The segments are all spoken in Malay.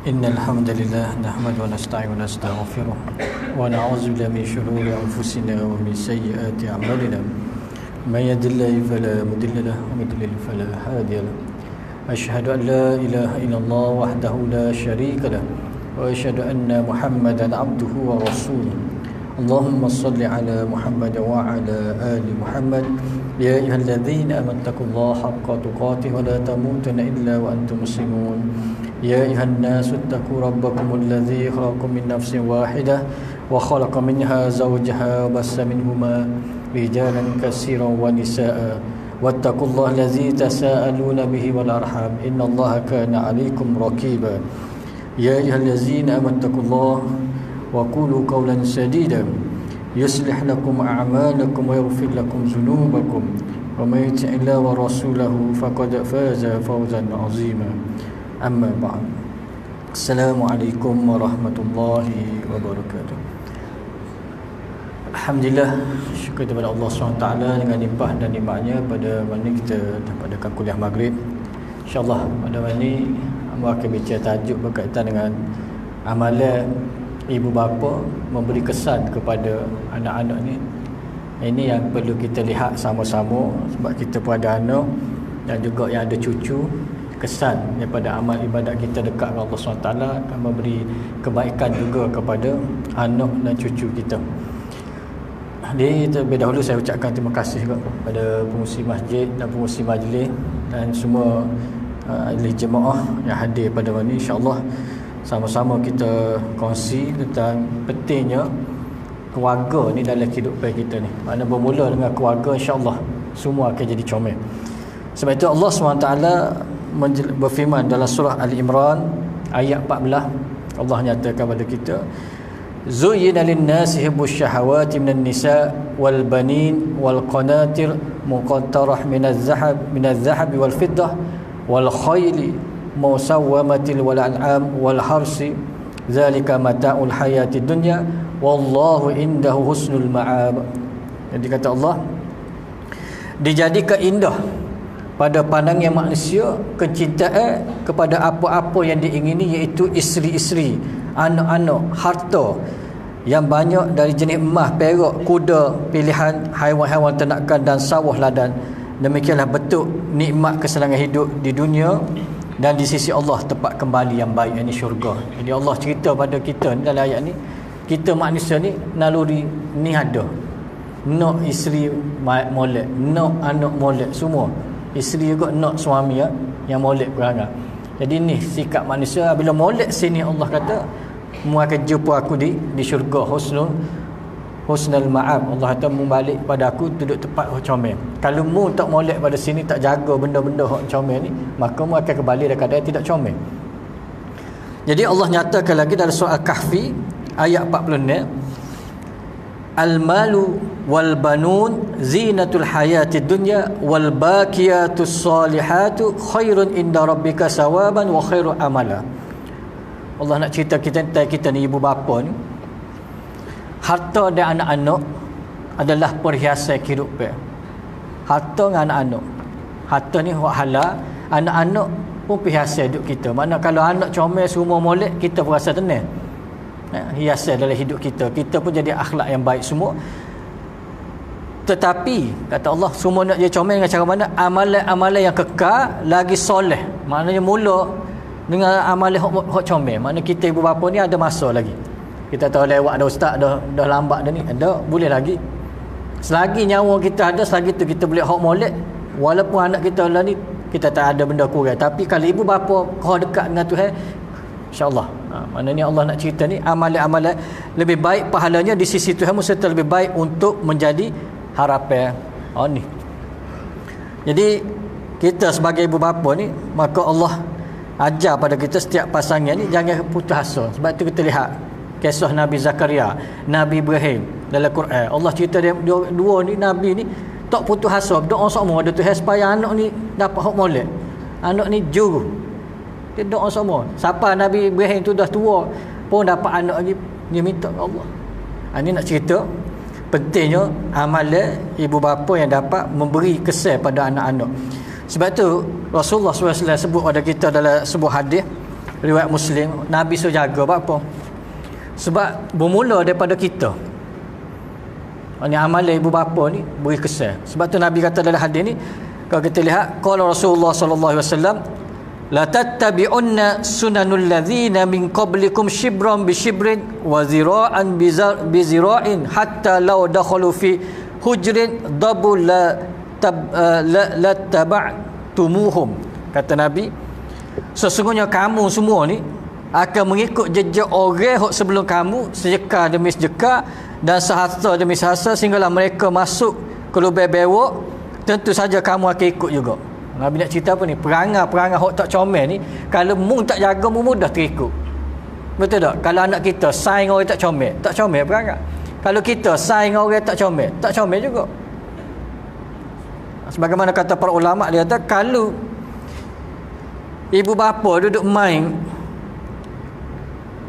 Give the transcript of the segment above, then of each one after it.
إن الحمد لله نحمده ونستعين ونستغفره ونعوذ بالله من شرور أنفسنا ومن سيئات أعمالنا من يهد الله فلا مضل له ومن يضلل فلا هادي له أشهد أن لا إله إلا الله وحده لا شريك له وأشهد أن محمدا عبده ورسوله اللهم صل على محمد وعلى آل محمد يا أيها الذين آمنوا اتقوا الله حق تقاته ولا تموتن إلا وأنتم مسلمون يا أيها الناس اتقوا ربكم الذي خلقكم من نفس واحدة وخلق منها زوجها وبث منهما رجالا كثيرا ونساء واتقوا الله الذي تساءلون به والأرحام إن الله كان عليكم رقيبا يا أيها الذين آمنوا اتقوا الله وقولوا قولا سديدا يصلح لكم أعمالكم ويغفر لكم ذنوبكم ومن يطع الله ورسوله فقد فاز فوزا عظيما أما بعد السلام عليكم ورحمة الله وبركاته. Alhamdulillah, syukur kepada Allah SWT dengan limpah dan nikmatnya pada mana kita dapatkan kuliah maghrib. InsyaAllah pada mana ni Amba akan bincang tajuk berkaitan dengan amalan ibu bapa memberi kesan kepada anak-anak ni. Ini yang perlu kita lihat sama-sama sebab kita pun ada anak dan juga yang ada cucu. Kesan daripada amal ibadat kita dekat dengan Allah SWT akan memberi kebaikan juga kepada anak dan cucu kita. Jadi terlebih dahulu saya ucapkan terima kasih juga kepada pengurusi masjid dan pengurusi majlis dan semua ahli jemaah yang hadir pada hari ini. InsyaAllah sama-sama kita kongsi tentang pentingnya keluarga ni dalam kehidupan kita ni. Mana bermula dengan keluarga, insyaAllah semua akan jadi comel. Sebab itu Allah SWT berfirman dalam surah Ali Imran ayat 14. Allah nyatakan kepada kita, Zuyyina lin-nasi hibbus syahawati minan nisa wal banin wal qanatir muqantarah minaz zahab wal fiddah wal khayli musawwamatil wal an'am wal harsi zalika mata'ul hayatid dunya wallahu indahu husnul ma'ab. Jadi kata Allah, dijadikan indah pada pandangan manusia kecintaan kepada apa-apa yang diingini, iaitu isteri-isteri, anak-anak, harta yang banyak dari jenis emas, perak, kuda, pilihan haiwan-haiwan ternakan dan sawah ladang. Demikianlah bentuk nikmat kesenangan hidup di dunia dan di sisi Allah tempat kembali yang baik, ini syurga. Jadi Allah cerita pada kita ni dalam ayat ni, kita manusia ni naluri ni ada. Nak isteri molek, nak anak molek, semua. Isteri juga nak suami yang molek perangai. Jadi ni sikap manusia. Bila molek sini Allah kata, mu akan jumpa aku di syurga, husnul ma'ab. Allah kata mu balik pada aku duduk tempat comel. Kalau mu tak molek pada sini, tak jaga benda-benda hak comel ni, maka mu akan kembali dalam keadaan tidak comel. Jadi Allah nyatakan lagi dalam surah Al-Kahfi ayat 46, Al-malu wal banun zinatul hayatid dunya wal baqiyatus salihatu khairun inda rabbika sawaban wa khairu amala. Allah nak cerita kita ni ibu bapa ni, harta dan anak-anak adalah perhiasan kehidupan. Harta dengan anak-anak, harta ni hak halal, anak-anak pun perhiasan hidup kita. Mana kalau anak comel semua molek, kita pun rasa tenang. Hiasan dalam hidup kita, kita pun jadi akhlak yang baik semua. Tetapi kata Allah, semua nak jadi comel dengan cara mana? Amalan-amalan yang kekal lagi soleh. Maknanya mula dengan amalan hak comel. Maknanya kita ibu bapa ni ada masa lagi. Kita tahu lewat dah ustaz, dah lambat dah ni, ada boleh lagi. Selagi nyawa kita ada, selagi tu kita boleh hak molek. Walaupun anak kita lah ni kita tak ada benda kurang, tapi kalau ibu bapa kau dekat dengan Tuhan, InsyaAllah. Maknanya Allah nak cerita ni, amalan-amalan lebih baik pahalanya di sisi Tuhan serta lebih baik untuk menjadi harapan. Ni. Jadi kita sebagai ibu bapa ni, maka Allah ajar pada kita setiap pasangan ni jangan putus asa. Sebab tu kita lihat kisah Nabi Zakaria, Nabi Ibrahim dalam Quran. Allah cerita dia dua ni nabi ni tak putus asa, doa sama ada Tuhan supaya anak ni dapat hak molek. Anak ni juru. Dia doa semua. Siapa Nabi Ibrahim tu dah tua pun dapat anak lagi, dia minta ke Allah. Ini nak cerita pentingnya amalan ibu bapa yang dapat memberi kesan pada anak-anak. Sebab tu Rasulullah SAW sebut pada kita dalam sebuah hadis, riwayat Muslim, Nabi suruh jaga apa? Sebab bermula daripada kita. Ini amalan ibu bapa ni beri kesan. Sebab tu Nabi kata dalam hadis ni, kalau kita lihat, qala Rasulullah sallallahu alaihi wasallam, la tattabi'unna sunanul ladzina min qablikum shibran bi shibrin wa zira'an bi zira'in hatta law dakhalu fi hujrin dabu la taba'tumuhum. Kata Nabi, sesungguhnya kamu semua ni akan mengikut jejak orang sebelum kamu, sejekar demi sejekar dan sehasta demi sehasta, sehinggalah mereka masuk ke lubang bewok, tentu saja kamu akan ikut juga. Nabi nak cerita apa ni? Perangai-perangai hok tak comel ni, kalau mung tak jaga, mung mudah terikut. Betul tak? Kalau anak kita saing orang tak comel perangai. Kalau kita saing orang tak comel juga. Sebagaimana kata para ulama, dia kata kalau ibu bapa duduk main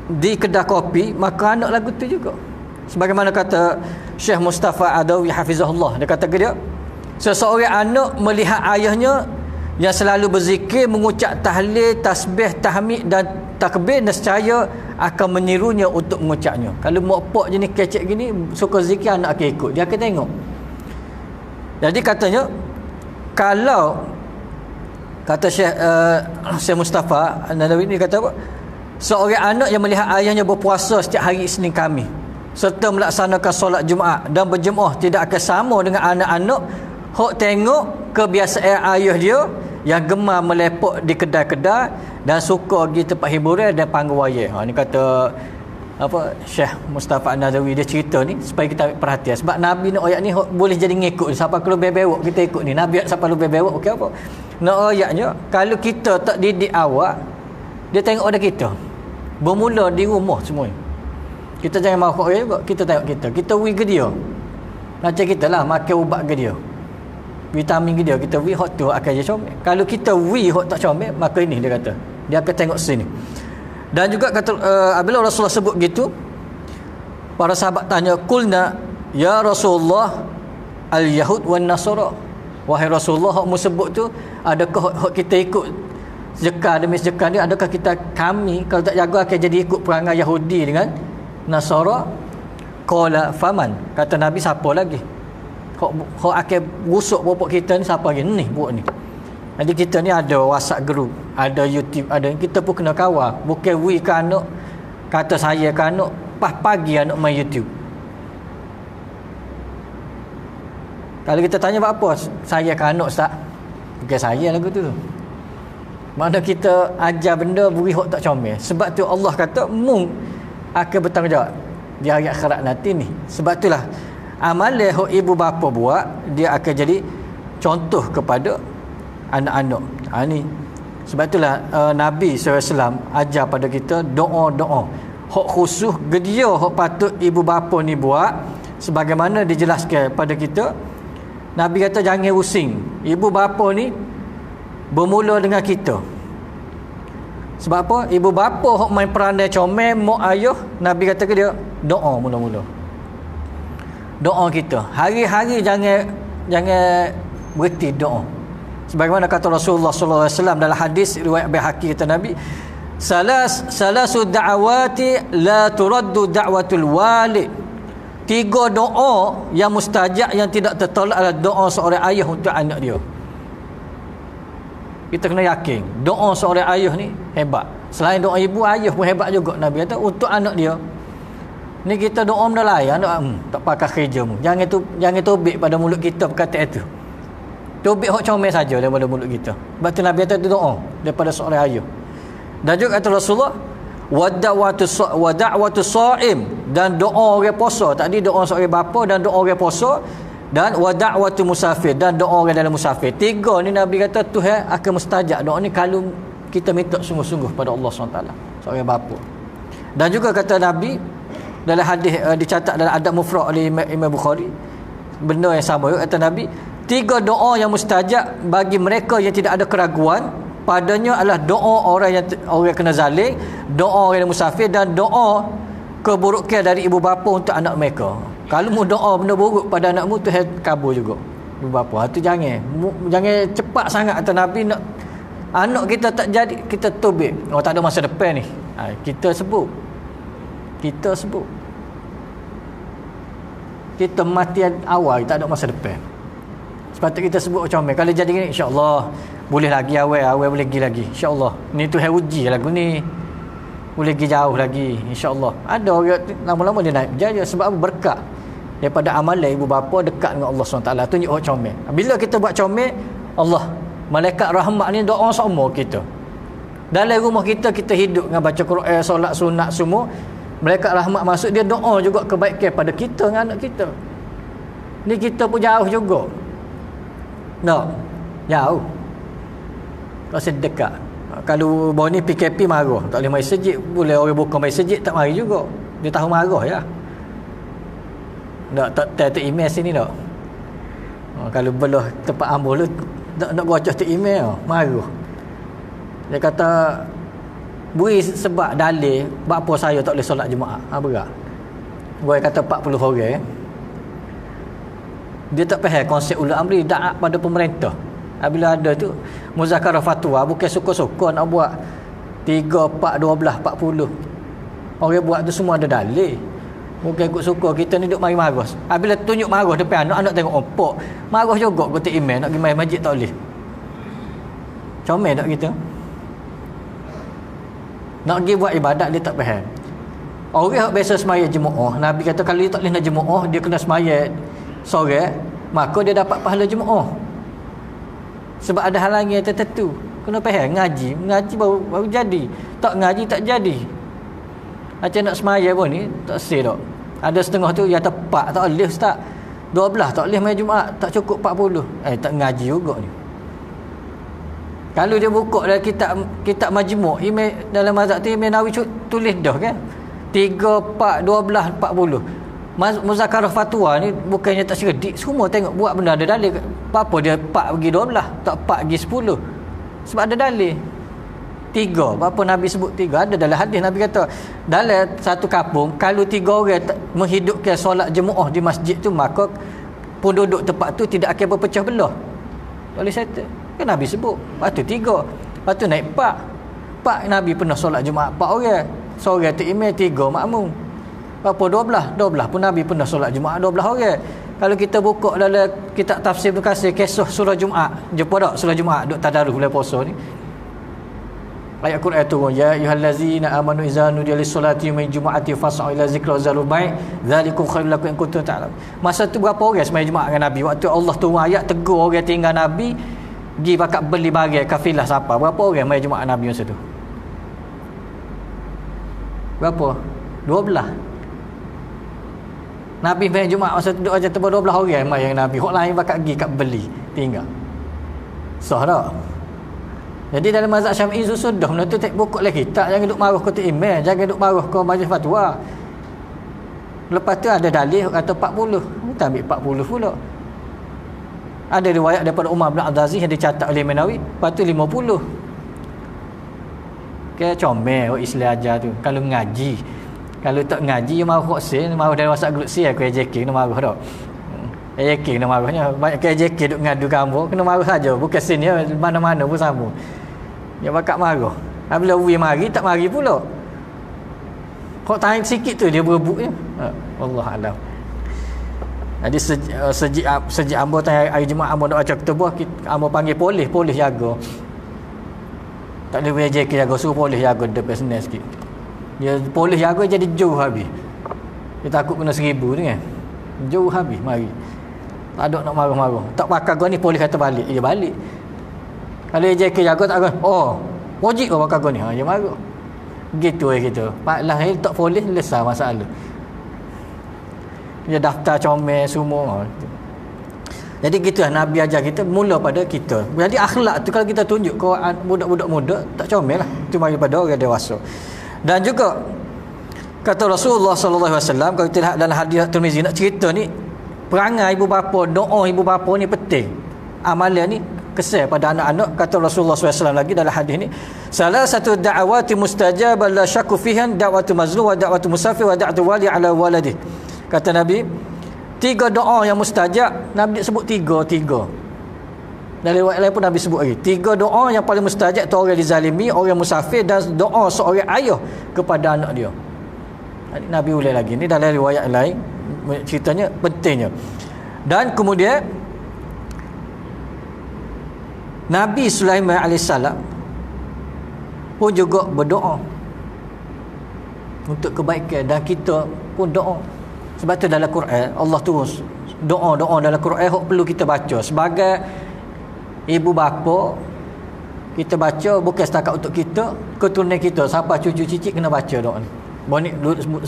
di kedai kopi, maka anak lagu tu juga. Sebagaimana kata Syekh Mustafa Adawi hafizahullah, dia kata ke dia, seseorang anak melihat ayahnya yang selalu berzikir, mengucap tahlil, tasbih, tahmid dan takbir, nescaya akan menirunya untuk mengucapnya. Kalau mak pak jenis kecek gini suka zikir, anak akan ikut, dia akan tengok. Jadi katanya, kalau kata Syekh Mustafa Adawi ni kata apa? Seorang anak yang melihat ayahnya berpuasa setiap hari Isnin Khamis serta melaksanakan solat Jumaat dan berjemaah, tidak akan sama dengan anak-anak hok tengok kebiasaan ayah dia yang gemar melepok di kedai-kedai dan suka pergi tempat hiburan dan panggung wayang. Ni kata apa, Syekh Mustafa An-Nazawi, dia cerita ni supaya kita ambil perhatian. Sebab Nabi nak ayat ni boleh jadi ngikut. Siapa kalau bebewok kita ikut ni. Nabi siapa kalau bebewok okey apa? Nak ayatnya, kalau kita tak didik awak, dia tengok pada kita. Bermula di rumah semua. Kita jangan mahu kat orang juga. Kita tengok kita. Kita wi ke dia. Macam kita lah makan ubat ke dia. Vitamin ke dia. Kita wi hot tu akan jadi comel. Kalau kita wi hot tak comel, maka ini dia kata. Dia akan tengok sini. Dan juga kata apabila Rasulullah sebut gitu, para sahabat tanya, "Qulna ya Rasulullah al-yahud wan nasara." Wahai Rasulullah, hak mu sebut tu adakah hak kita ikut sedekah demi sedekah ni, adakah kami kalau tak jaga akan jadi ikut perangai Yahudi dengan Nasara? Qala faman. Kata Nabi, siapa lagi? Hak akan rusuk bapak kita ni siapa lagi? Ni buat ni. Jadi kita ni ada WhatsApp group, ada YouTube, ada, kita pun kena kawal. Bukan we ke anak, kata saya ke anak, pas pagi anak main YouTube. Kalau kita tanya apa, saya ke anak Ustaz? Bukan saya lagu tu. Mana kita ajar benda beri hak tak comel. Sebab tu Allah kata mung akan bertanggungjawab di hari akhirat nanti ni. Sebab itulah amalan hak ibu bapa buat, dia akan jadi contoh kepada anak-anak. Ni sebab itulah Nabi SAW ajar pada kita doa-doa hak khusus gedia hak patut ibu bapa ni buat. Sebagaimana dijelaskan pada kita, Nabi kata jangan pusing. Ibu bapa ni bermula dengan kita. Sebab apa? Ibu bapa hok main peranai comel mak ayah, Nabi kata ke dia, doa mula-mula. Doa kita. Hari-hari jangan berhenti doa. Sebagaimana kata Rasulullah sallallahu alaihi wasallam dalam hadis riwayat Baihaqi, kata Nabi, salasu da'awati la turaddu da'watul walid. 3 doa yang mustajab yang tidak tertolak adalah doa seorang ayah untuk anak dia. Kita kena yakin doa seorang ayah ni hebat. Selain doa ibu, ayah pun hebat juga. Nabi kata untuk anak dia. Ni kita doa benda lain, anak tak pakai kerja mu. Jangan tobik pada mulut kita perkataan itu. Tobik hok comel saja daripada mulut kita. Sebab tu Nabi kata doa daripada seorang ayah. Dan juga kata Rasulullah, wa da'watu sha'im, dan doa orang puasa. Tadi doa seorang bapa dan doa orang puasa, dan wa da'watu musafir, dan doa orang dalam musafir. 3 ni Nabi kata Tuhan akan mustajab doa ni kalau kita minta sungguh-sungguh pada Allah SWT, seorang bapa. Dan juga kata Nabi dalam hadis dicatat dalam Adab Mufrad oleh Imam Bukhari, benda yang sama juga kata Nabi, 3 doa yang mustajab bagi mereka yang tidak ada keraguan padanya adalah doa orang yang kena zalim, doa orang yang musafir, dan doa keburukan dari ibu bapa untuk anak mereka. Kalau mu doa benda buruk pada anakmu, Tuhan kabul juga ibu bapa. Itu jangan cepat sangat kata Nabi nak Anak kita tak jadi, kita tubik. Oh, tak ada masa depan ni. Kita sebut. Kita mati awal, tak ada masa depan. Sepatutnya kita sebut comel. Kalau jadi ni, insya-Allah boleh lagi awal boleh pergi lagi. Insya-Allah. Ni tu hai uji lagu ni. Boleh pergi jauh lagi, insya-Allah. Ada orang lama-lama dia naik berjaya sebab apa? Berkat daripada amalan ibu bapa dekat dengan Allah SWT. Tunjuk orang comel. Bila kita buat comel, Allah, malaikat rahmat ni doa semua kita. Dalam rumah kita hidup dengan baca Quran, solat sunat semua. Malaikat rahmat masuk, dia doa juga kebaikan pada kita dengan anak kita. Ni kita pun jauh juga. Jauh. Kalau sedekat. Kalau bawa ni PKP marah, tak boleh mari masjid. Boleh orang buka mari masjid, tak mari juga. Dia tahu marah ya. Tak email sini tak. Kalau belah tempat ambul tu nak gocah tu email, marah. Dia kata beri sebab dalil apa saya tak boleh solat Jumaat. Berat. Gua kata 40 orang. Dia tak faham konsep ulul amri daat pada pemerintah. Bila ada tu muzakarah fatwa, bukan suka-suka nak buat 3, 4, 12, 40. Orang buat tu semua ada dalil. Bukan ikut suka kita ni duk mari marah. Bila tunjuk marah depan anak tengok ompok. Marah juga kata email nak pergi mai masjid tak boleh. Comel tak kita? Nak pergi buat ibadat dia tak faham. Orang biasa semaya jemaah, Nabi kata kalau dia tak boleh nak jemaah, dia kena semaya sore, maka dia dapat pahala jemaah. Sebab ada halangan tertentu. Kena faham ngaji baru jadi. Tak ngaji tak jadi. Macam nak semaya pun ni tak sih tak. Ada setengah tu yang tepat tak boleh ustaz. 12 tak boleh mai Jumaat, tak cukup 40. Tak ngaji juga ni. Kalau dia buka dalam kitab majmuk, dalam mazhab tu Imam Nawawi tulis dah kan. 3, 4, 12, 40. Muzakarah fatwa ni bukannya tak cerdik, semua tengok buat benda ada dalil. Apa dia 4 pergi 12, tak 4 pergi 10. Sebab ada dalil. 3, apa Nabi sebut 3? Ada dalam hadis Nabi kata dalam satu kampung kalau 3 orang menghidupkan solat jemaah di masjid tu, maka penduduk tempat tu tidak akan berpecah belah. Tak boleh settle. Kan Nabi sebut. Lepas tu 3. Lepas tu naik 4. Nabi pernah solat Jumaat 4 orang. Seorang tu imam, 3 makmum. Apa 12 pun Nabi pernah solat Jumaat 12 orang. Kalau kita buka dalam kitab tafsir Ibnu Katsir kisah surah Jumaat, jumpa tak surah Jumaat duk tadarus bulan puasa ni. Ayat Quran tu, ya ayyuhallazina amanu idza nudiya lis-salati yaumil jumu'ati fas'au ila zikri wa zarul bai' dzalikum khairul lakum in kuntum ta'lamun. Masa tu berapa orang sembahyang Jumaat dengan Nabi? Waktu Allah turun ayat tegur orang tinggal Nabi pergi bakat beli barang kafilah siapa? Berapa orang sembahyang Jumaat Nabi masa tu? Berapa? 12. Nabi sembahyang Jumaat masa tu aja tebal 12 orang sembahyang Nabi. Hok lain bakat pergi kat beli tinggal. Sah tak? Jadi dalam mazhab Syafi'i sudah benda tu tak buka lagi. Tak, jangan duk marah kata imam, jangan duk marah ke majlis fatwa. Lepas tu ada dalil kata 40. Kita ambil 40 pula. Ada riwayat daripada Umar bin Abdul Aziz yang dicatat oleh Imam Nawawi, lepas tu 50. Ke comel orang Islam ajar tu. Kalau ngaji, kalau tak ngaji dia marah sen, marah dari WhatsApp group saya aku AJK kena marah dak. AJK kena marahnya. Banyak ke AJK duk ngadu kamu, kena marah saja. Bukan sen dia mana-mana pun sama. Dia bakat marah. Bila uwi mari tak mari pula. Kok tahan sikit tu dia berebut je. Allah alam. Jadi sejak ambo tanya hari Jumaat ambo nak baca ketubah, ambo panggil polis jaga. Tak boleh JK jaga, suruh polis jaga depan sana sikit. Dia polis jaga jadi jauh habis. Dia takut kena 1000 ni kan. Jauh habis mari. Tak ada nak marah-marah. Tak pakai gua ni polis kata balik. Dia balik. Kalau JK jaga tak akan. Oh, wajib kau pakai gua ni. Dia marah. Gitu kita. Paklah tak polis selesai masalah. Dia daftar comel semua. Jadi gitu Nabi ajar kita mula pada kita. Jadi akhlak tu kalau kita tunjuk ke budak-budak muda tak comel lah. Itu mari pada orang dewasa. Dan juga kata Rasulullah sallallahu alaihi wasallam kalau kita lihat dalam hadis Tirmizi nak cerita ni perangai ibu bapa, doa ibu bapa ni penting. Amalan ni kesal pada anak-anak. Kata Rasulullah SAW lagi dalam hadis ni, salah satu da'awati mustajabah la syakku fihan da'watu mazlum wa da'watu musafir wa da'watu wali ala waladih. Kata Nabi, 3 doa yang mustajab. Nabi sebut 3. Dalam riwayat lain pun Nabi sebut lagi 3 doa yang paling mustajab tu orang dizalimi, orang musafir, dan doa seorang ayah kepada anak dia. Nabi ulang lagi ni dalam riwayat lain ceritanya pentingnya. Dan kemudian Nabi Sulaiman alaihissalam pun juga berdoa untuk kebaikan, dan kita pun doa. Sebab tu dalam Quran Allah turun doa-doa dalam Quran hok perlu kita baca. Sebagai ibu bapa, kita baca bukan setakat untuk kita, keturunan kita, siapa cucu cicit kena baca doa ni.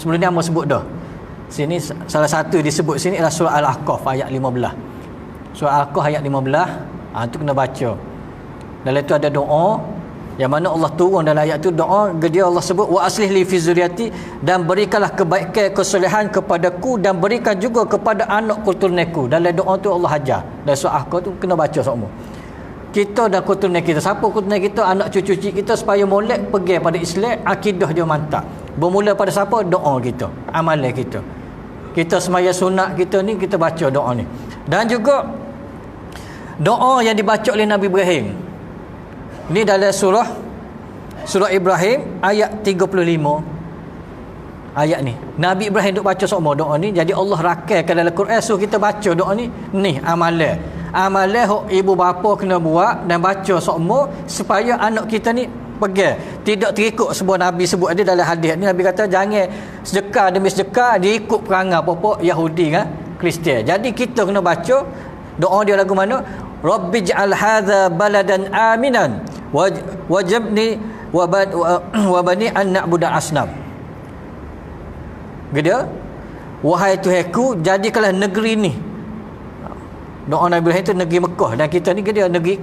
Sebelum ni Amos sebut dah. Sini salah satu disebut sini adalah surah Al-Ahqaf ayat 15. Surah Al-Ahqaf ayat 15. Itu kena baca. Dalam itu ada doa yang mana Allah turun dalam ayat tu doa, dia Allah sebut wa aslih li fi zuriyati, dan berikanlah kebaikan kesolehan kepadaku, dan berikan juga kepada anak keturunanku. Dalam doa tu Allah ajar. Dalam surah Al-Ahqaf tu kena baca semua. Kita dan keturunan kita, siapa keturunan kita, anak cucu kita, supaya molek pergi pada Islam, akidah dia mantap. Bermula pada siapa? Doa kita, amalan kita. Kita semaya sunat kita ni, kita baca doa ni. Dan juga doa yang dibaca oleh Nabi Ibrahim. Ini dalam surah Ibrahim ayat 35. Ayat ni Nabi Ibrahim duk baca semua doa ni. Jadi Allah rakalkan dalam Quran suruh kita baca doa ni. Ni amalan hok ibu bapa kena buat dan baca semua supaya anak kita ni pergi, tidak terikut sebuah Nabi sebut ada dalam hadis ni. Nabi kata jangan sedekah demi sedekah dia ikut perangai apa-apa Yahudi kan, Kristian. Jadi kita kena baca doa dia lagu mana? Rabbi ja'al hadza baladan aminan wajibni wa bani an na'budu asnam. Dia, wahai Tuhanku, jadikanlah negeri ni. Doa Nabi Ibrahim itu negeri Mekah, dan kita ni dia negeri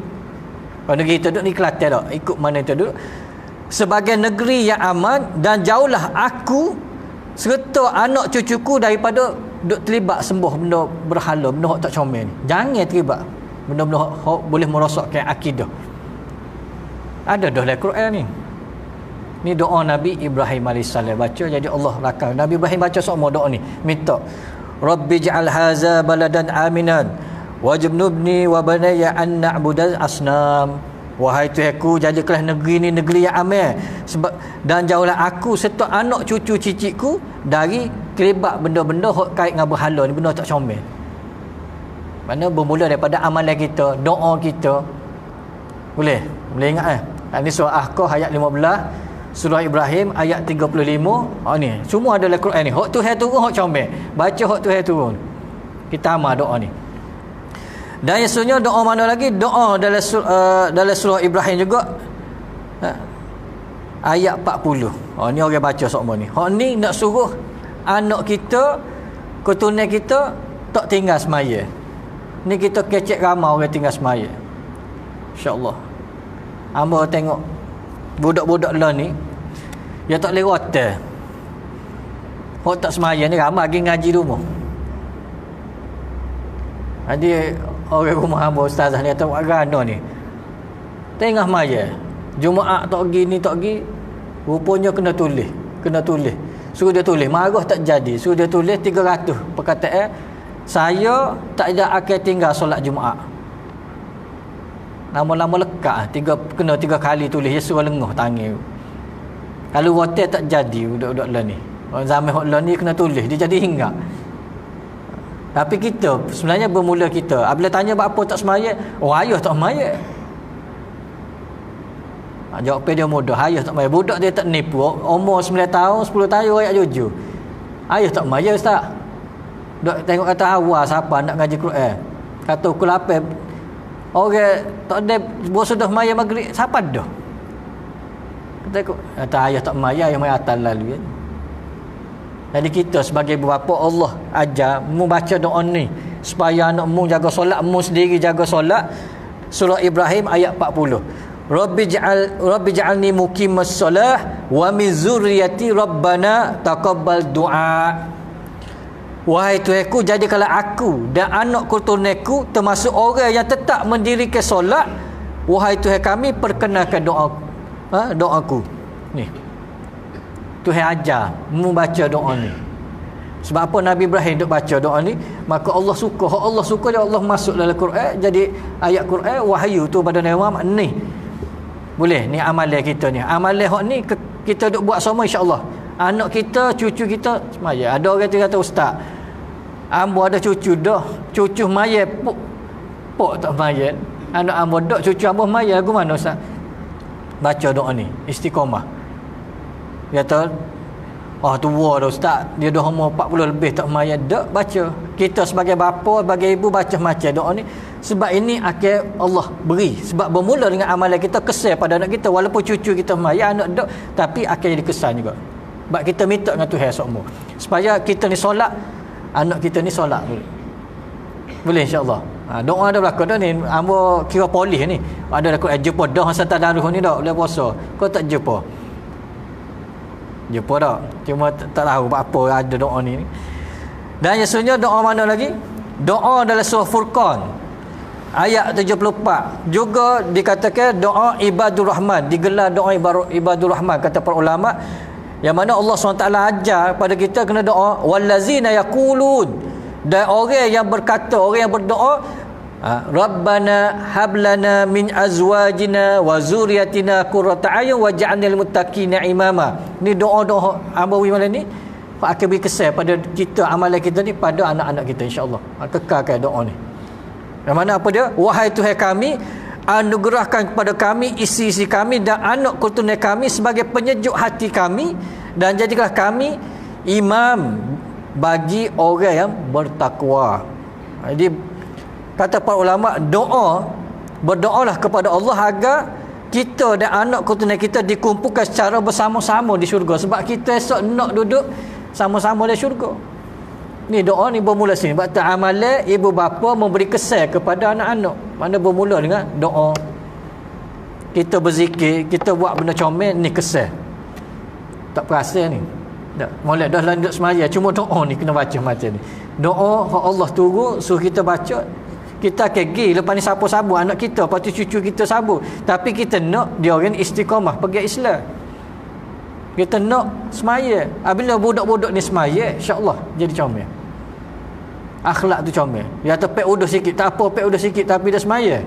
kita duduk ni Kelantan tak, ikut mana kita duduk, sebagai negeri yang aman, dan jauhlah aku serta anak cucuku daripada duk terlibat sembah benda berhala, benda hak tak comel ni. Jangan terlibat benda-benda hak boleh merosakkan akidah. Ada dah dalam Quran ni. Ni doa Nabi Ibrahim alaihissalam baca. Jadi Allah rakam Nabi Ibrahim baca semua doa ni, minta Rabbi ja'al haza baladan aminan wajibnubni wa banaya an na'budal asnam. Wahai Tuhanku, jadikanlah negeri ni negeri yang aman, sebab dan jauhlah aku serta anak cucu cicitku dari terlibat benda-benda hak kait dengan berhala ni, benda tak comel. Mana bermula daripada amalan kita, doa kita. Boleh ingat Ini surah Ahqaf ayat 15, surah Ibrahim ayat 35. Ni semua ada dalam Quran ni. Hak Tuhan turun hak comel, baca hak Tuhan turun, kita amal doa ni. Dan esoknya doa mana lagi? Doa dalam surah Ibrahim juga, ayat 40. Ni orang baca semua ni. Hak ni nak suruh anak kita, keturunan kita tak tinggal semaya. Ni kita kecek ramai orang tinggal semaya. InsyaAllah. Hamba tengok budak-budak lah ni, dia tak boleh hotel. Hak tak semaya ni ramai lagi ngaji rumah. Jadi orang rumah hamba ustazah ni atau agama ni tengah maya Jumaat tak pergi ni tak pergi, rupanya kena tulis, suruh dia tulis, marah tak jadi, suruh dia tulis 300 perkataan, saya tak ada akan tinggal solat Jumaat. Lama-lama lekat kena 3 kali tulis, dia suruh lengah tangan. Kalau hotel tak jadi budak-budak lah ni, orang zaman hot lah ni kena tulis, dia jadi hinggap. Tapi kita sebenarnya bermula kita bila tanya apa tak semaya, ayah tak semaya. Jawapan dia mudah, ayah tak semaya. Budak dia tak nipu, umur 9 tahun 10 tahun ayat jujur, ayah tak semaya ustaz. Dok tengok kata awal siapa nak ngaji Quran, kata pukul 8 orang tak ada buat sudah semaya maghrib, siapa dah kata ayah tak semaya, ayah mai atal lalu kan. Jadi kita sebagai bapa, Allah ajar membaca doa ni supaya anakmu jaga solat, mu sendiri jaga solat. Surah Ibrahim ayat 40. Rabbi ja'alni muqimas solah wa min zurriyati rabbana taqabbal du'a. Wahai Tuhanku, jadikanlah aku dan anak keturunanku termasuk orang yang tetap mendirikan solat. Wahai Tuhan kami, perkenalkan doaku. Ni Tuhan ajar membaca doa ni. Sebab apa Nabi Ibrahim duk baca doa ni, maka Allah suka. Allah suka je Allah masuk dalam Quran, jadi ayat Quran wahyu tu pada Nabi Muhammad ni. Boleh ni amalan kita ni. Amalan hak ni kita duk buat semua insya-Allah. Anak kita, cucu kita semaya. Ada orang kata ustaz, ambo ada cucu dah, cucu maya pok tak maya. Anak ambo dak, cucu ambo maya, aku mana ustaz? Baca doa ni, istiqamah. Dia kata, oh tua dah ustaz, dia dah umur 40 lebih tak maya, dak baca. Kita sebagai bapa, sebagai ibu baca macam doa ni sebab ini akan Allah beri, sebab bermula dengan amalan kita kesan pada anak kita, walaupun cucu kita maya, anak dak, tapi akan jadi kesan juga. Sebab kita minta dengan Tuhan semua supaya kita ni solat, anak kita ni solat boleh insya-Allah. Doa ada berlaku dah ni, ambo kira polis ni. Ada aku jumpa dah masa tadarus ni dak boleh puasa. Kau tak jumpa. Jumpa dak. Cuma tak tahu apa ada doa ni. Dan biasanya doa mana lagi? Doa dalam surah Furqan ayat 74 juga dikatakan doa ibadur rahman, digelar doa ibadur rahman kata para ulama, yang mana Allah SWT ajar pada kita kena doa wallazina yaqulun, dan orang yang berkata, orang yang berdoa, Rabbana hablana min azwajina wa zurriyatina qurrata a'yun waj'alna lil muttaqina imama. Ni doa-doa ambawi malam ni akan beri kesan pada kita, amalan kita ni pada anak-anak kita insya-Allah. Kekalkan doa ni. Yang mana apa dia? Wahai Tuhan kami, anugerahkan kepada kami isi-isi kami dan anak keturunan kami sebagai penyejuk hati kami, dan jadikanlah kami imam bagi orang yang bertakwa. Jadi kata para ulama, berdoalah kepada Allah agar kita dan anak keturunan kita dikumpulkan secara bersama-sama di syurga, sebab kita esok nak duduk sama-sama di syurga. Ni doa ni bermula sini. Sebab amalan ibu bapa memberi kesan kepada anak-anak. Mana bermula dengan doa. Kita berzikir, kita buat benda comel, ni kesan. Tak perasan ni. Tak. Molek dah lanjut semaya, cuma doa ni kena baca macam ni. Doa Allah turun suruh kita baca. Kita akan pergi lepas ni sabu-sabu anak kita, lepas tu cucu kita sabu. Tapi kita nak dia orang istiqamah pergi Islam. Kita nak semaya. Bila budak-budak ni semaya, insya-Allah jadi comel. Akhlak tu comel. Dia kata pek udah sikit, tak apa pek udah sikit tapi dah semaya.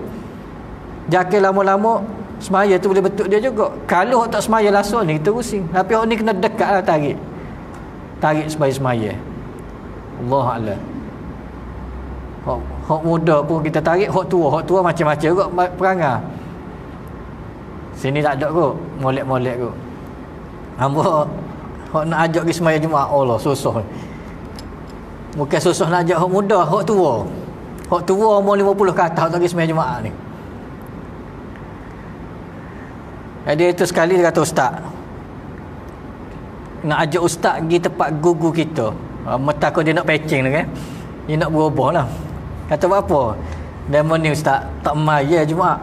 Jakin lama-lama semaya tu boleh betul dia juga. Kalau tak semaya langsung ni kita pusing. Tapi orang ni kena dekatlah tarik. Tarik supaya semaya. Allah Allah. Hak muda pun kita tarik, hak tua macam-macam juga perangai. Sini tak ada kot, molek-molek kot. Hamba hak nak ajak pergi sembahyang Jumaat, Allah susah. Bukan susah nak ajak hak muda, hak tua. Hak tua umur 50 ke atas tak pergi sembahyang Jumaat ni. Jadi itu sekali dia kata ustaz, nak ajak ustaz pergi tempat guru kita. Takut dia nak pecing lah kan. Dia nak berubah lah. Kata apa? Demo ni ustaz tak maya Jumaat.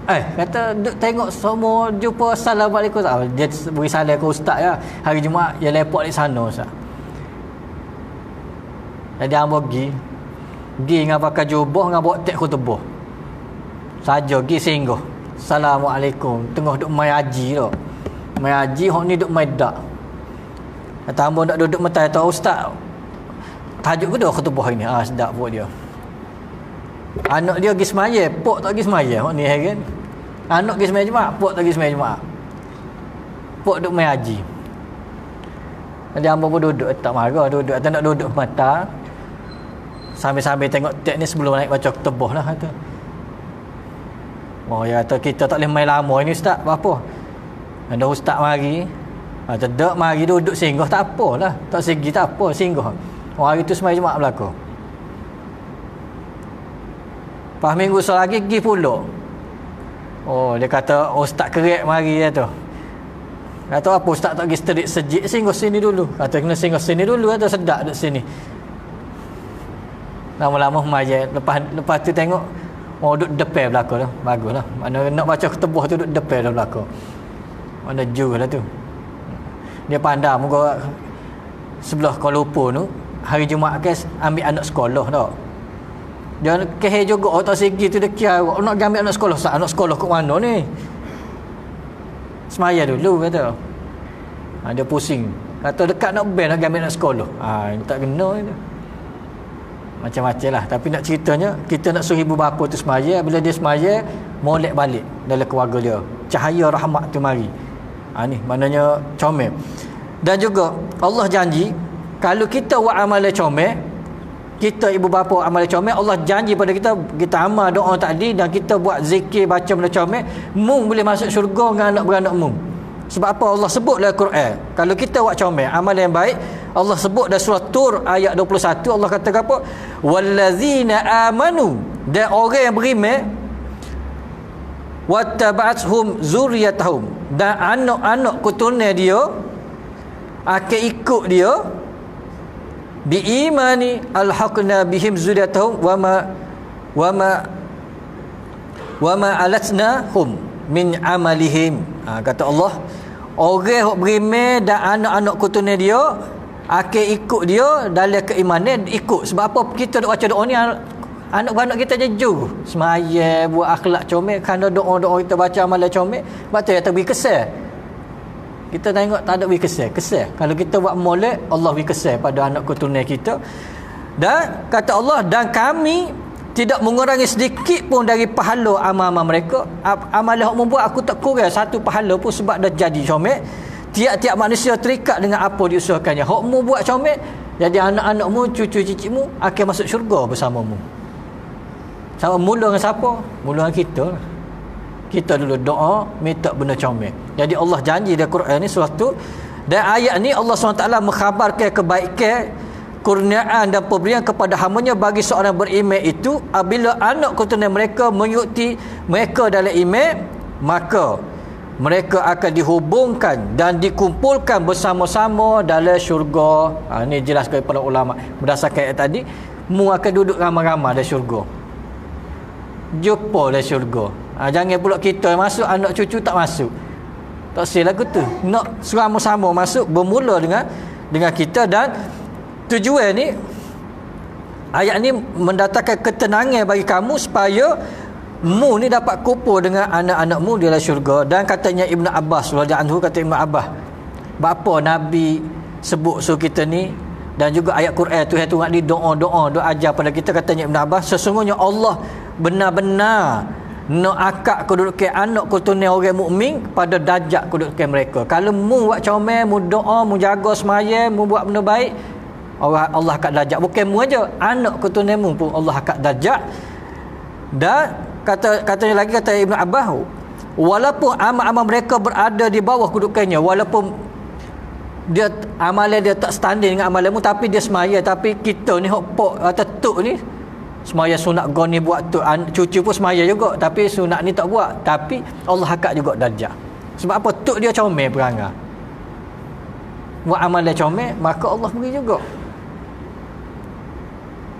Kata tengok semua jumpa assalamualaikum. Dia beri salam ke ustaz ya. Hari Jumaat dia lepak di sana ustaz. Jadi hamba pergi dengan pakai jubah dengan bawa tek khutbah. Saja pergi singgah. Assalamualaikum. Tengah duk mai haji tu. Mai haji hok ni duk mai dak. Kata hamba nak duduk mentai tahu ustaz. Tajuk ke dah khutbah ini? Sedap buat dia. Anak dia pergi semaya, pok tak pergi semaya. Hok ni kan. Anak pergi semaya Jumaat, pok tak pergi semaya Jumaat. Pok duk mai haji. Jadi hamba pun duduk, tak marah duduk, tak nak duduk mata. Sambil-sambil tengok tek ni sebelum naik baca khutbah lah kata. Oh ya, kata kita tak boleh main lama ini ustaz, apa? Ada ustaz mari. Kata dak mari duduk singgah tak apalah. Tak segi tak apa, singgah. Oh hari tu semaya Jumaat berlaku. Pas minggu selagi pergi pula. Oh dia kata ustaz kerek mari dia tu. Kata apa ustaz tak pergi seterik sejik, singgah sini dulu. Kata kena singgah sini dulu, kata sedap duduk sini. Lama-lama maya, lepas tu tengok oh duduk depan belakang tu. Baguslah. Mana nak baca khutbah tu duduk depan dah belakang. Mana jauh lah tu. Dia pandai muka sebelah Kuala Lumpur tu hari Jumaat ke ambil anak sekolah tak. Dia keheh juga oh, tak segi tu dia kira nak ambil anak sekolah. Anak sekolah kat mana ni? Semaya dulu kata. Dia pusing. Kata dekat nak ban nak ambil nak sekolah. Tak kena itu. Macam-macam lah. Tapi nak ceritanya, kita nak suruh ibu bapa tu semaya, bila dia semaya, molek balik dalam keluarga dia. Cahaya rahmat tu mari. Ni maknanya comel. Dan juga Allah janji, kalau kita buat amalan comel, kita ibu bapa amalan comel, Allah janji pada kita, kita amal doa tadi dan kita buat zikir, baca benda comel, mung boleh masuk syurga dengan anak beranak mung. Sebab apa? Allah sebut dalam Quran, kalau kita buat comel, amalan yang baik, Allah sebut dalam surah Tur ayat 21, Allah kata apa? Wallazina amanu, dan orang yang beriman, wattaba'athum zurriyatahum, dan anak-anak keturunan dia akan ikut dia, biimani alhaqna bihim zurriyatahum wama alatnahum min amalihim. Kata Allah, orang yang beriman dan anak-anak keturunan dia akan ikut dia dalam keimanan, ikut. Sebab apa kita duk baca doa ni, anak-anak kita jujur semaya, buat akhlak comel, kerana doa-doa kita baca amalan comel, sebab tu dia beri kesan. Kita tengok tak ada beri kesan. Kalau kita buat molek, Allah beri kesan pada anak keturunan kita. Dan kata Allah, dan kami tidak mengurangi sedikit pun dari pahala amal-amal mereka. Amalan hak membuat aku tak kurang satu pahala pun, sebab dah jadi comel. Tiap-tiap manusia terikat dengan apa diusahakannya. Hak mu buat comel, jadi anak-anakmu, cucu-cicitmu akan masuk syurga bersamamu. Sama mula dengan siapa? Mula dengan kita. Kita dulu doa, minta benda comel. Jadi Allah janji dalam Quran ni surah tu, dan ayat ni Allah SWT mengkhabarkan kebaikan, kurniaan dan pemberian kepada hamba-Nya bagi seorang beriman itu, apabila anak keturunan mereka mengikuti mereka dalam iman, maka mereka akan dihubungkan dan dikumpulkan bersama-sama dalam syurga. Ini jelaskan para ulama berdasarkan ayat tadi, mu akan duduk ramai-ramai dalam syurga, jumpa dalam syurga. Jangan pula kita masuk, anak cucu tak masuk. Tak silap lagu tu. Nak sama-sama masuk, bermula dengan kita. Dan tujuan ni, ayat ni mendatangkan ketenangan bagi kamu supaya mu ni dapat kumpul dengan anak-anakmu di dalam syurga. Dan katanya Ibn Abbas radhiyallahu anhu, kata Ibn Abbas, bapa Nabi sebut suruh kita ni, dan juga ayat Quran tu yang tengok ni doa ajar pada kita. Katanya Ibn Abbas, sesungguhnya Allah benar-benar nak akak kedudukan anak keturunan orang mukmin pada darjat kedudukan mereka. Kalau mu buat comel, mu doa, mu jaga semaya, mu buat benda baik, Allah akak darjat. Bukan mu aja, anak keturunan mu pun Allah akak darjat. Dan katanya lagi, kata Ibn Abbas, walaupun amal-amal mereka berada di bawah kedudukannya, walaupun dia amalan dia tak standing dengan amalan mu, tapi dia semaya. Tapi kita ni hok pok atau tuk ni semaya sunat goni buat tu, cucu pun semaya juga, tapi sunat ni tak buat, tapi Allah akak juga darjat. Sebab apa? Tuk dia comel perangai, buat amalan comel, maka Allah beri juga.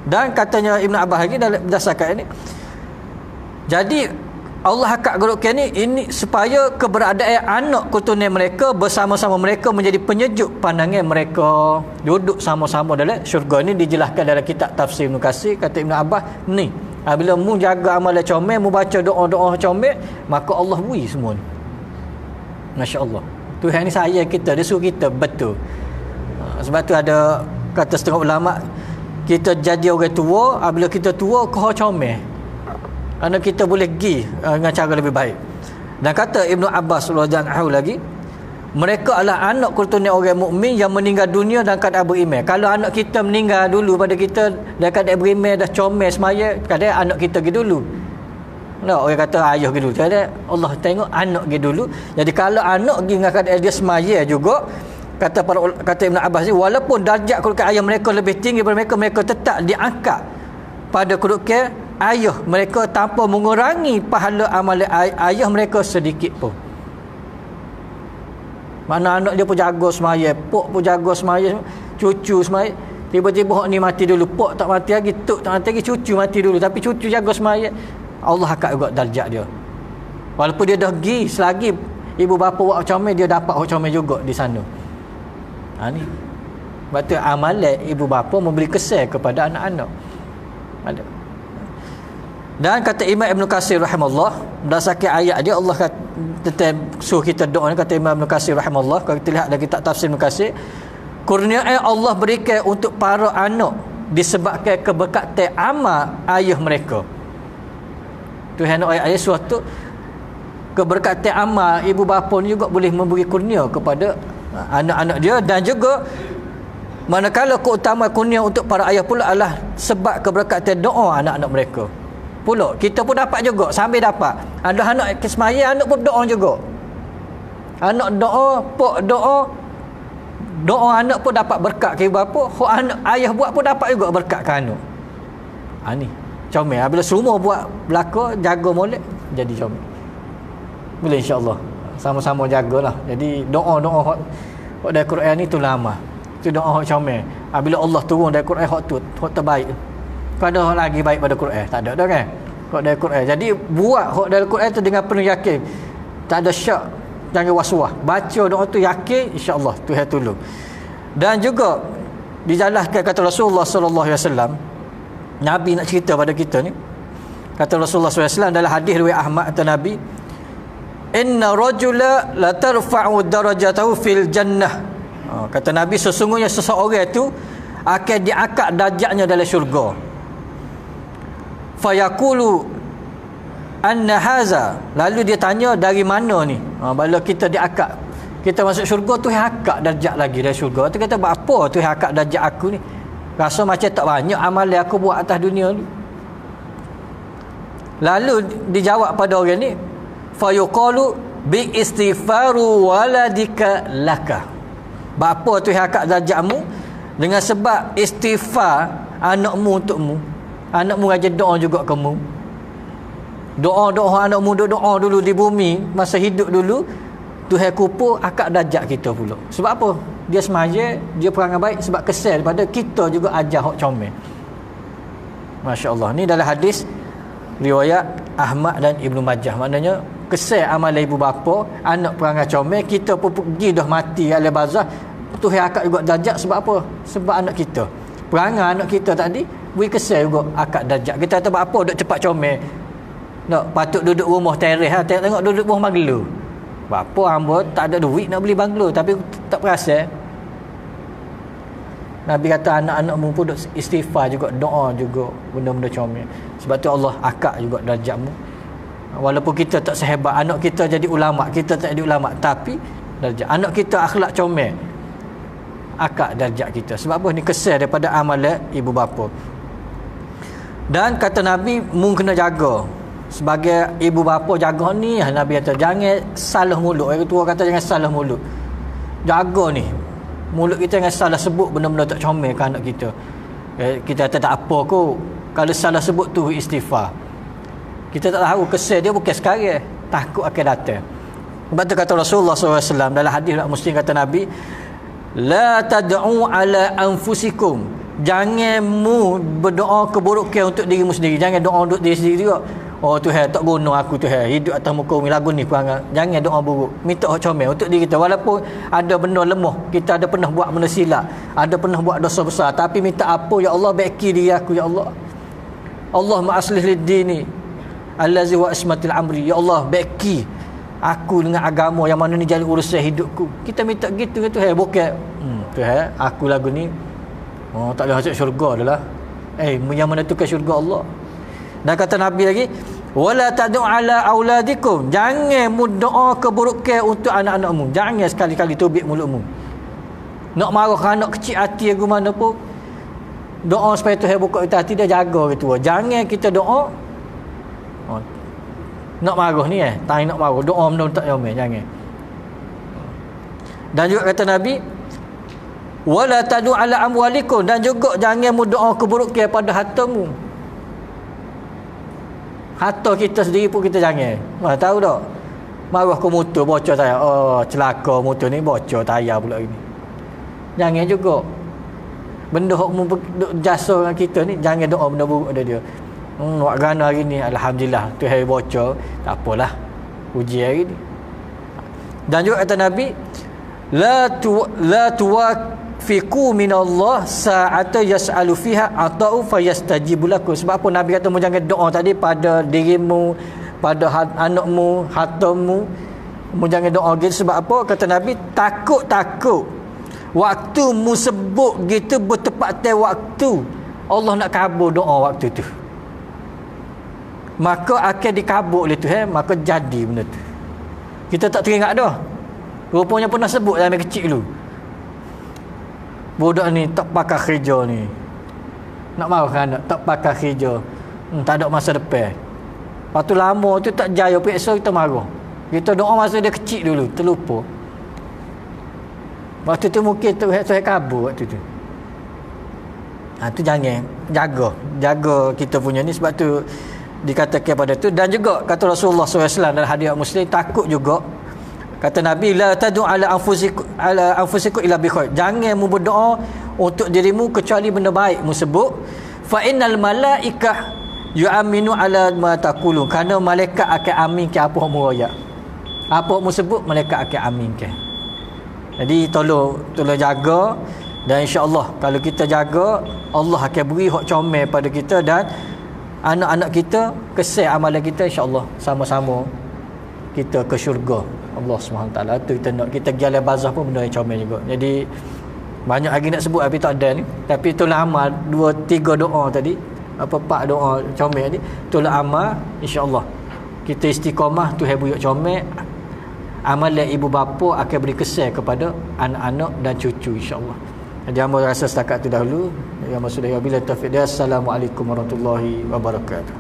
Dan katanya Ibn Abbas lagi berdasarkan ini, jadi Allah akak golokkan ini supaya keberadaan anak keturunan mereka bersama-sama mereka menjadi penyejuk pandangan mereka, duduk sama-sama dalam syurga. Ini dijelaskan dalam kitab tafsir Ibn Katsir. Kata Ibn Abbas ni, bila mu jaga amalan comel, mu baca doa-doa comel, maka Allah beri semua ni. Masya-Allah. Tuhan ni sayang kita, dia suruh kita betul. Sebab tu ada kata setengah ulama, kita jadi orang tua, bila kita tua kau comel, kerana kita boleh pergi dengan cara lebih baik. Dan kata Ibn Abbas radhiyallahu anhu lagi, mereka adalah anak keturunan orang mukmin yang meninggal dunia dan keadaan beriman. Kalau anak kita meninggal dulu pada kita dan keadaan beriman, dah comel semaya, kadang anak kita pergi dulu. Nah, orang kata ayah pergi dulu, kadang Allah tengok anak pergi dulu. Jadi kalau anak pergi dengan keadaan dia semaya juga, kata Ibn Abbas ni, walaupun darjat kedudukan ayah mereka lebih tinggi daripada mereka tetap diangkat pada kedudukan ayah mereka tanpa mengurangi pahala amalan ayah mereka sedikit pun. Mana anak dia pun jaga semaya, pok pun jaga semaya, cucu semaya, tiba-tiba hak ni mati dulu, pok tak mati lagi, tok tak mati lagi, cucu mati dulu, tapi cucu jaga semaya, Allah akak juga darjat dia. Walaupun dia dah pergi, selagi ibu bapa buat comel, dia dapat buat comel juga di sana. Ni sebab tu amalan ibu bapa memberi kesan kepada anak-anak. Ada. Dan kata Imam Ibn Katsir rahimahullah, berdasarkan ayat dia, Allah kata suruh kita doa ni, kata Imam Ibn Katsir rahimahullah, kalau kita lihat dalam kitab tafsir Ibn Katsir, Kurnia Allah berikan untuk para anak disebabkan keberkatan amal ayah mereka. Tuhan ayat suatu keberkatan amal ibu bapa ni juga boleh memberi kurnia kepada anak-anak dia. Dan juga manakala keutamaan kurnia untuk para ayah pula adalah sebab keberkatan doa anak-anak mereka. Pula kita pun dapat juga, sambil dapat. Ada anak semaya, anak pun doa juga. Anak doa, pok doa, doa anak pun dapat berkat ke ibu bapa. Anak ayah buat pun dapat juga berkat ke anak. Ni comel. Bila semua buat belaka, jaga molek, jadi comel. Boleh insya-Allah. Sama-sama jagalah. Jadi doa-doa hak dari Quran ni tu lama. Tu doa hak comel. Bila Allah turun dari Quran hak tu, hak terbaik. Kau ada hak lagi baik pada Quran? Tak ada dah kan? Hak dari Quran. Jadi buat hak dari Quran tu dengan penuh yakin. Tak ada syak, jangan was-was. Baca doa tu yakin, insya-Allah Tuhan tolong. Dan juga dijelaskan kata Rasulullah sallallahu alaihi wasallam, Nabi nak cerita pada kita ni. Kata Rasulullah sallallahu alaihi wasallam dalam hadis riwayat Ahmad atau Nabi, inna rajula la tarfa'u darajatahu fil jannah. Kata Nabi, sesungguhnya seseorang itu akan diangkat darjatnya dalam syurga. Fayaqulu anna haza, lalu dia tanya dari mana ni? Bila kita diangkat, kita masuk syurga, tu angkat darjat lagi dari syurga. Tu kata, apa tu angkat darjat aku ni? Rasa macam tak banyak amalan aku buat atas dunia ni. Lalu dijawab pada orang ni, fayuqalu bi istighfaru waladika laka. Bapa tu angkat darjatmu dengan sebab istighfar anakmu untukmu. Anakmu rajin doa juga kamu. Doa-doa anakmu doa dulu di bumi masa hidup dulu, Tuhan kupur angkat darjat kita pula. Sebab apa? Dia semaya, dia perangai baik sebab kesal daripada kita juga ajar hak comel. Masya-Allah. Ni dalam hadis riwayat Ahmad dan Ibnu Majah. Maknanya kesal amalan ibu bapa, anak perangai comel, kita pun pergi dah mati alam barzah, Tuhan angkat juga darjat sebab apa? Sebab anak kita. Perangai anak kita tadi beri kesal juga angkat darjat. Kita kata apa duk cepat comel. Nak patut duduk rumah teres ha, tengok duduk rumah banglo. Bapa hamba tak ada duit nak beli banglo tapi tak perasan. Nabi kata anak-anakmu pun duk istighfar juga, doa juga, benda-benda comel. Sebab tu Allah angkat juga darjatmu. Walaupun kita tak sehebat anak kita jadi ulama, kita tak jadi ulama, tapi darjat anak kita akhlak comel, angkat darjat kita. Sebab apa? Ni kesal daripada amalan ibu bapa. Dan kata Nabi, mu kena jaga. Sebagai ibu bapa jaga ni, Nabi kata jangan salah mulut. Orang tua kata jangan salah mulut. Jaga ni. Mulut kita jangan salah sebut benda-benda tak comel ke anak kita. Kita kata tak apa kot. Kalau salah sebut tu istighfar. Kita tak tahu kesal dia bukan sekarang, takut akan datang. Sebab tu kata Rasulullah SAW dalam hadis Muslim, kata Nabi, la tad'u ala anfusikum, jangan mu berdoa keburukan untuk dirimu sendiri. Jangan doa untuk diri sendiri juga. Oh Tuhan tak guna aku Tuhan hidup atas muka bumi lagu ni perangai. Jangan doa buruk, minta hak comel untuk diri kita. Walaupun ada benda lemah, kita ada pernah buat benda silap, ada pernah buat dosa besar, tapi minta apa, ya Allah baiki diri aku, ya Allah. Allahumma aslih lid-dini allazi wa ismatil amri, ya Allah baiki aku dengan agama yang mana ni jadi urusan hidupku. Kita minta gitu ke Tuhan, bukan Tuhan aku lagu ni tak boleh masuk syurga adalah. Yang menentukan syurga Allah. Dan kata Nabi lagi, wala tad'u ala auladikum, jangan doa keburukan untuk anak-anakmu. Jangan sekali-kali tubik mulutmu. Nak marah anak kecil hati aku mana pun, doa supaya Tuhan buka kita hati dia, jaga gitu. Jangan kita doa nak marah ni tak nak marah, doa benda tak comel, jangan. Dan juga kata Nabi, wala tad'u ala amwalikum, dan juga jangan doa keburukan pada hartamu. Harta kita sendiri pun kita jangan. Tahu tak? Marah ke motor bocor tayar. Celaka motor ni bocor tayar pula ini. Jangan juga. Benda hok jasa dengan kita ni, jangan doa benda buruk pada dia. Buat gana hari ni, alhamdulillah tu hari bocor, tak apalah. Uji hari ni. Dan juga kata Nabi, la tuwafiqu minallah sa'ata yas'alu fiha ata'u fayastajibu lakum. Sebab apa Nabi kata mu jangan doa tadi pada dirimu, pada anakmu, hartamu. Mu jangan doa gitu. Sebab apa? Kata Nabi, takut Waktu mu sebut gitu bertepatan waktu Allah nak kabul doa waktu tu, maka akan dikabul oleh Tuhan, maka jadi benda tu. Kita tak teringat dah. Rupanya pernah sebut dalam kecil dulu. Budak ni tak pakai kerja ni. Nak marah anak tak pakai kerja. Tak ada masa depan. Lepas tu lama tu tak jaya periksa, kita marah. Kita doa masa dia kecil dulu, terlupa. Waktu tu mungkin Tuhan kabur waktu tu. Tu jangan jaga kita punya ni. Sebab tu dikatakan pada tu. Dan juga kata Rasulullah SAW dalam hadis Muslim, takut juga kata Nabi, la tadu ala anfusikum illa bi khair. Jangan mu berdoa untuk dirimu kecuali benda baik mu sebut. Fa innal malaikah yu'minu ala ma taqulun. Kerana malaikat akan aminkan apa mu royak. Apa mu sebut malaikat akan aminkan. Jadi tolong jaga. Dan insya-Allah kalau kita jaga, Allah akan beri hak comel pada kita, dan anak-anak kita kesal amalan kita, insya-Allah sama-sama kita ke syurga Allah SWT. Tu kita nak, kita pergi alam barzakh pun benda yang comel juga. Jadi banyak lagi nak sebut tapi tak ada ni. Tapi itulah amal 2-3 doa tadi, 4 doa comel ni, itulah amal, insya-Allah kita istiqamah, Tuhan beri comel. Amalan ibu bapa akan beri kesan kepada anak-anak dan cucu, insya-Allah. Jadi hamba rasa setakat tu dahulu. Yang maksudnya bila taufiq dia. Assalamualaikum warahmatullahi wabarakatuh.